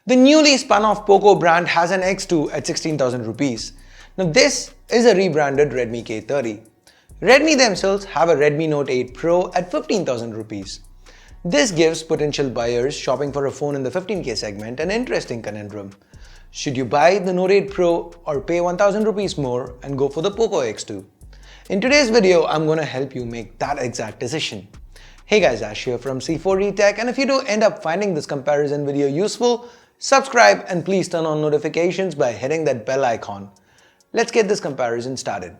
The newly spun off Poco brand has an X2 at 16,000 rupees. Now this is a rebranded Redmi K30. Redmi themselves have a Redmi Note 8 Pro at 15,000 rupees. This gives potential buyers shopping for a phone in the 15K segment an interesting conundrum. Should you buy the Note 8 Pro or pay 1,000 rupees more and go for the Poco X2? In today's video, I'm going to help you make that exact decision. Hey guys, Ash here from C4D Tech, and if you do end up finding this comparison video useful, subscribe and please turn on notifications by hitting that bell icon. Let's get this comparison started.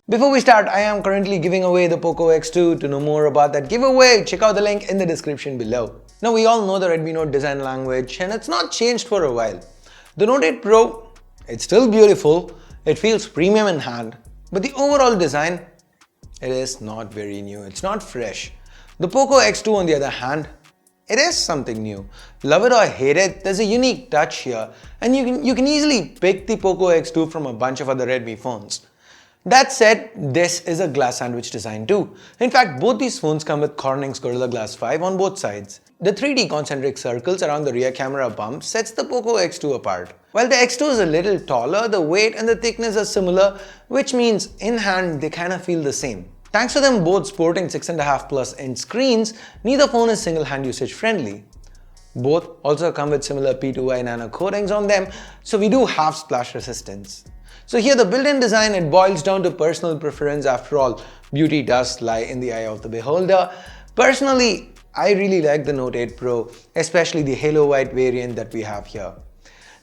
Before we start, I am currently giving away the Poco X2. To know more about that giveaway, check out the link in the description below. Now we all know the Redmi Note design language and it's not changed for a while. The Note 8 Pro, it's still beautiful, it feels premium in hand, but the overall design, it is not very new, it's not fresh. The Poco X2 on the other hand, it is something new. Love it or hate it, there's a unique touch here, and you can easily pick the Poco X2 from a bunch of other Redmi phones. That said, this is a glass sandwich design too. In fact, both these phones come with Corning's Gorilla Glass 5 on both sides. The 3D concentric circles around the rear camera bump sets the Poco X2 apart. While the X2 is a little taller, the weight and the thickness are similar, which means in hand they kind of feel the same. Thanks to them both sporting 6.5+ inch screens, neither phone is single hand usage friendly. Both also come with similar P2i nano coatings on them, so we do have splash resistance. So here the built-in design, it boils down to personal preference. After all, beauty does lie in the eye of the beholder. Personally, I really like the Note 8 Pro, especially the Halo White variant that we have here.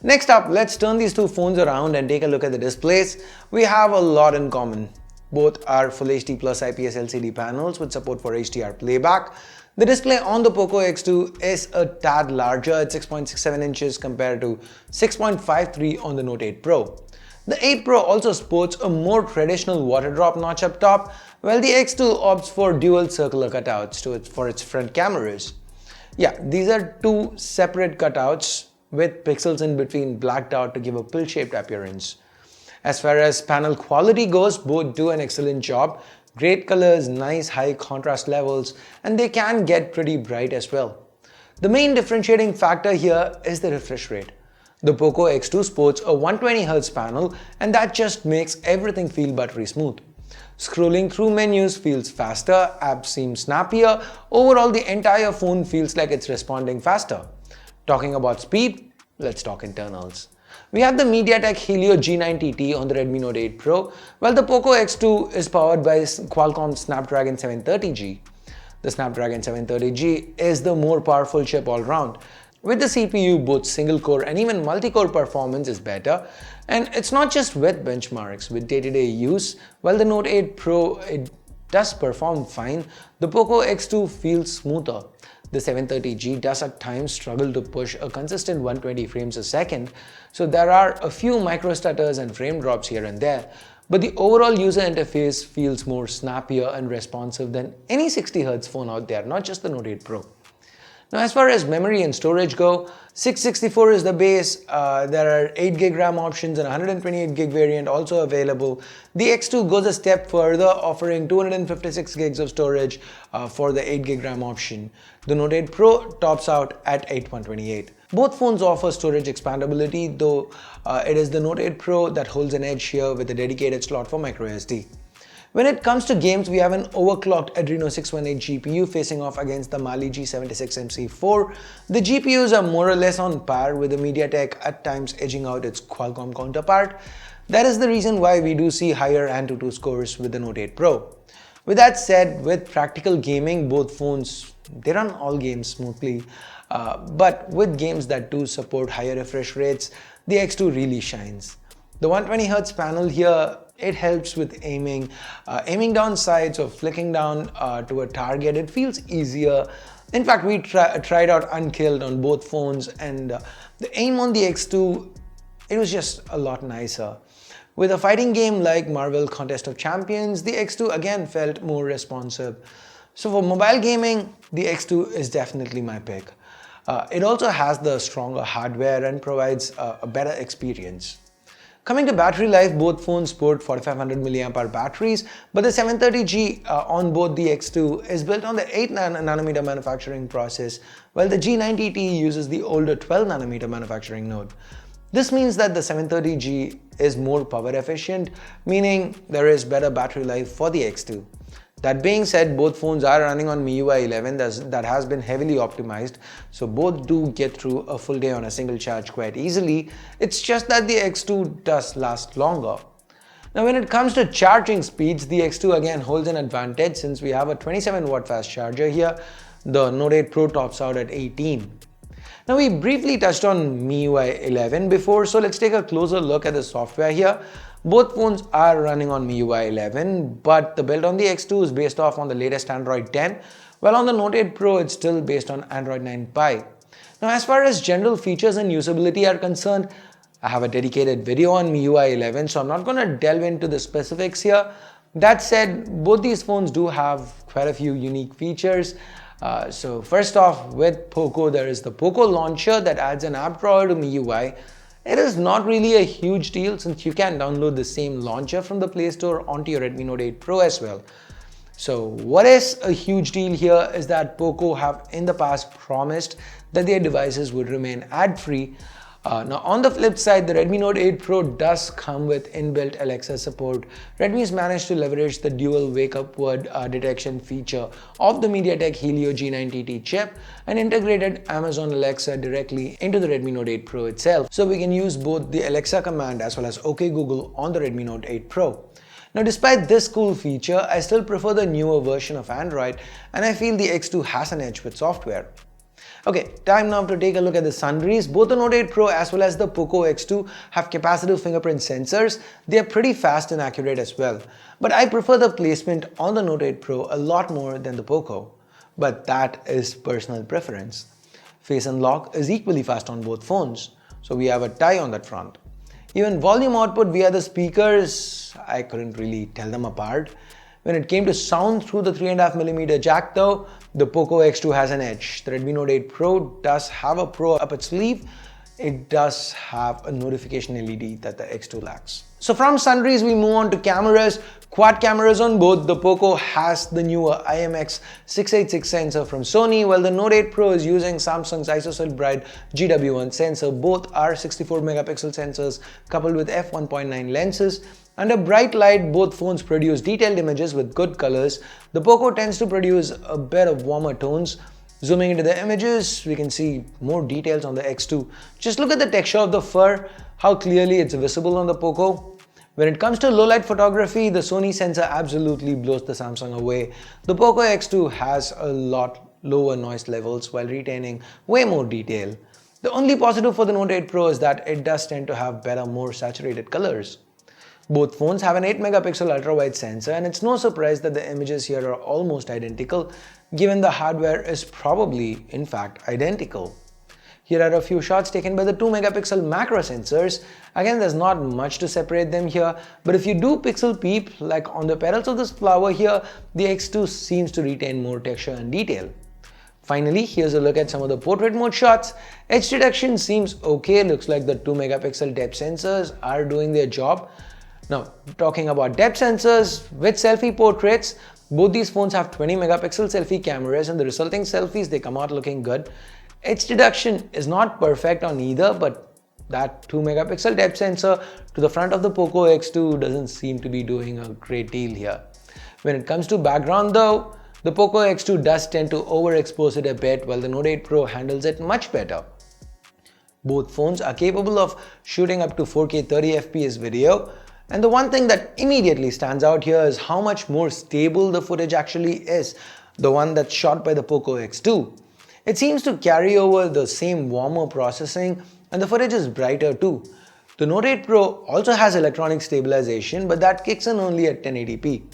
Next up, let's turn these two phones around and take a look at the displays. We have a lot in common. Both are Full HD Plus IPS LCD panels with support for HDR playback. The display on the Poco X2 is a tad larger at 6.67 inches compared to 6.53 on the Note 8 Pro. The 8 Pro also sports a more traditional water drop notch up top, while the X2 opts for dual circular cutouts for its front cameras. Yeah, these are two separate cutouts with pixels in between blacked out to give a pill-shaped appearance. As far as panel quality goes, both do an excellent job. Great colors, nice high contrast levels, and they can get pretty bright as well. The main differentiating factor here is the refresh rate. The Poco X2 sports a 120Hz panel, and that just makes everything feel buttery smooth. Scrolling through menus feels faster, apps seem snappier, overall the entire phone feels like it's responding faster. Talking about speed, let's talk internals. We have the Mediatek Helio G90T on the Redmi Note 8 Pro, while the Poco X2 is powered by Qualcomm Snapdragon 730G. The Snapdragon 730G is the more powerful chip all round. With the CPU, both single-core and even multi-core performance is better, and it's not just with benchmarks. With day-to-day use, while the Note 8 Pro it does perform fine, the Poco X2 feels smoother. The 730G does at times struggle to push a consistent 120 frames a second, so there are a few micro stutters and frame drops here and there, but the overall user interface feels more snappier and responsive than any 60Hz phone out there, not just the Note 8 Pro. Now as far as memory and storage go, 664 is the base, there are 8GB RAM options and 128GB variant also available. The X2 goes a step further, offering 256GB of storage for the 8GB RAM option. The Note 8 Pro tops out at 8128. Both phones offer storage expandability, though it is the Note 8 Pro that holds an edge here with a dedicated slot for microSD. When it comes to games, we have an overclocked Adreno 618 GPU facing off against the Mali G76MC4. The GPUs are more or less on par with the Mediatek, at times edging out its Qualcomm counterpart. That is the reason why we do see higher AnTuTu scores with the Note 8 Pro. With that said, with practical gaming, both phones, they run all games smoothly. But with games that do support higher refresh rates, the X2 really shines. The 120Hz panel here, it helps with aiming down sights or flicking down to a target. It feels easier. In fact, we tried out Unkilled on both phones, and the aim on the X2, it was just a lot nicer. With a fighting game like Marvel Contest of Champions, the X2 again felt more responsive. So for mobile gaming, the X2 is definitely my pick. It also has the stronger hardware and provides a better experience. Coming to battery life, both phones sport 4500 mAh batteries, but the 730G on both the X2 is built on the 8nm manufacturing process, while the G90T uses the older 12nm manufacturing node. This means that the 730G is more power efficient, meaning there is better battery life for the X2. That being said, both phones are running on MIUI 11 that has been heavily optimized, so both do get through a full day on a single charge quite easily. It's just that the X2 does last longer. Now when it comes to charging speeds, the X2 again holds an advantage since we have a 27-watt fast charger here. The Note 8 Pro tops out at 18. Now we briefly touched on MIUI 11 before, so let's take a closer look at the software here. Both phones are running on MIUI 11, but the build on the X2 is based off on the latest Android 10, while on the Note 8 Pro it's still based on Android 9 Pie. Now as far as general features and usability are concerned, I have a dedicated video on MIUI 11, so I'm not going to delve into the specifics here. That said, both these phones do have quite a few unique features. So first off, with Poco, there is the Poco launcher that adds an app drawer to MIUI. It is not really a huge deal since you can download the same launcher from the Play Store onto your Redmi Note 8 Pro as well. So what is a huge deal here is that Poco have in the past promised that their devices would remain ad-free. Now on the flip side, the Redmi Note 8 Pro does come with inbuilt Alexa support. Redmi's managed to leverage the dual wake-up word detection feature of the Mediatek Helio G90T chip and integrated Amazon Alexa directly into the Redmi Note 8 Pro itself. So we can use both the Alexa command as well as OK Google on the Redmi Note 8 Pro. Now despite this cool feature, I still prefer the newer version of Android, and I feel the X2 has an edge with software. Okay, time now to take a look at the sundries. Both the Note 8 Pro as well as the Poco X2 have capacitive fingerprint sensors. They are pretty fast and accurate as well. But I prefer the placement on the Note 8 Pro a lot more than the Poco. But that is personal preference. Face unlock is equally fast on both phones, so we have a tie on that front. Even volume output via the speakers, I couldn't really tell them apart. When it came to sound through the 3.5mm jack though, the Poco X2 has an edge. The Redmi Note 8 Pro does have a Pro up its sleeve. It does have a notification LED that the X2 lacks. So from sundries we move on to cameras. Quad cameras on both. The Poco has the newer IMX686 sensor from Sony, while the Note 8 Pro is using Samsung's ISOCELL Bright GW1 sensor. Both are 64 megapixel sensors coupled with f1.9 lenses. Under bright light, both phones produce detailed images with good colors. The Poco tends to produce a bit of warmer tones. Zooming into the images, we can see more details on the X2. Just look at the texture of the fur, how clearly it's visible on the Poco. When it comes to low light photography, the Sony sensor absolutely blows the Samsung away. The Poco X2 has a lot lower noise levels while retaining way more detail. The only positive for the Note 8 Pro is that it does tend to have better, more saturated colors. Both phones have an 8 megapixel ultra-wide sensor, and it's no surprise that the images here are almost identical, given the hardware is probably, in fact, identical. Here are a few shots taken by the 2 megapixel macro sensors. Again, there's not much to separate them here, but if you do pixel peep, like on the petals of this flower here, the X2 seems to retain more texture and detail. Finally, here's a look at some of the portrait mode shots. Edge detection seems okay. Looks like the 2 megapixel depth sensors are doing their job. Now, talking about depth sensors with selfie portraits, both these phones have 20 megapixel selfie cameras, and the resulting selfies, they come out looking good. Edge detection is not perfect on either, but that 2 megapixel depth sensor to the front of the Poco X2 doesn't seem to be doing a great deal here. When it comes to background though, the Poco X2 does tend to overexpose it a bit, while the Note 8 Pro handles it much better. Both phones are capable of shooting up to 4K 30fps video. And the one thing that immediately stands out here is how much more stable the footage actually is, the one that's shot by the Poco X2. It seems to carry over the same warmer processing, and the footage is brighter too. The Note 8 Pro also has electronic stabilization, but that kicks in only at 1080p.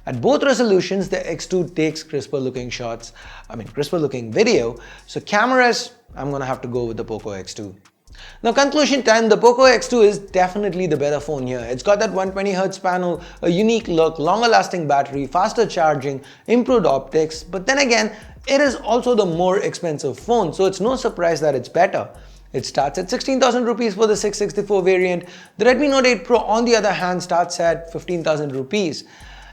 At both resolutions, the X2 takes crisper looking video. So cameras, I'm gonna have to go with the Poco X2. Now conclusion time, the Poco X2 is definitely the better phone here. It's got that 120Hz panel, a unique look, longer lasting battery, faster charging, improved optics, but then again, it is also the more expensive phone, so it's no surprise that it's better. It starts at 16,000 rupees for the 664 variant. The Redmi Note 8 Pro on the other hand starts at 15,000 rupees.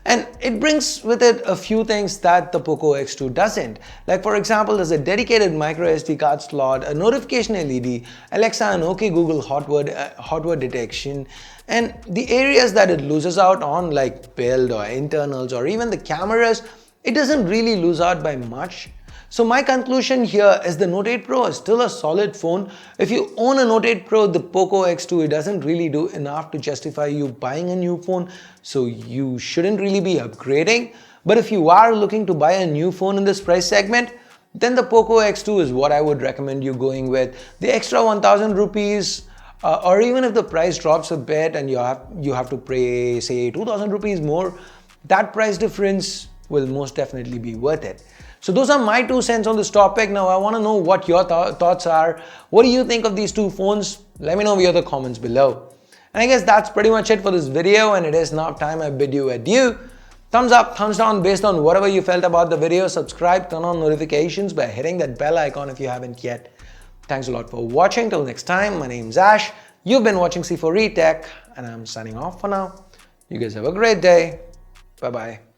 And it brings with it a few things that the Poco X2 doesn't. Like for example, there's a dedicated microSD card slot, a notification LED, Alexa and OK Google hot word detection, and the areas that it loses out on like build or internals or even the cameras, it doesn't really lose out by much. So my conclusion here is the Note 8 Pro is still a solid phone. If you own a Note 8 Pro, the Poco X2, it doesn't really do enough to justify you buying a new phone, so you shouldn't really be upgrading. But if you are looking to buy a new phone in this price segment, then the Poco X2 is what I would recommend you going with. The extra 1,000 rupees, or even if the price drops a bit and you have to pay say 2,000 rupees more, that price difference will most definitely be worth it. So those are my 2 cents on this topic. Now I want to know what your thoughts are. What do you think of these two phones? Let me know via the comments below. And I guess that's pretty much it for this video, and it is now time I bid you adieu. Thumbs up, thumbs down based on whatever you felt about the video. Subscribe, turn on notifications by hitting that bell icon if you haven't yet. Thanks a lot for watching. Till next time, my name's Ash. You've been watching C4E Tech, and I'm signing off for now. You guys have a great day. Bye-bye.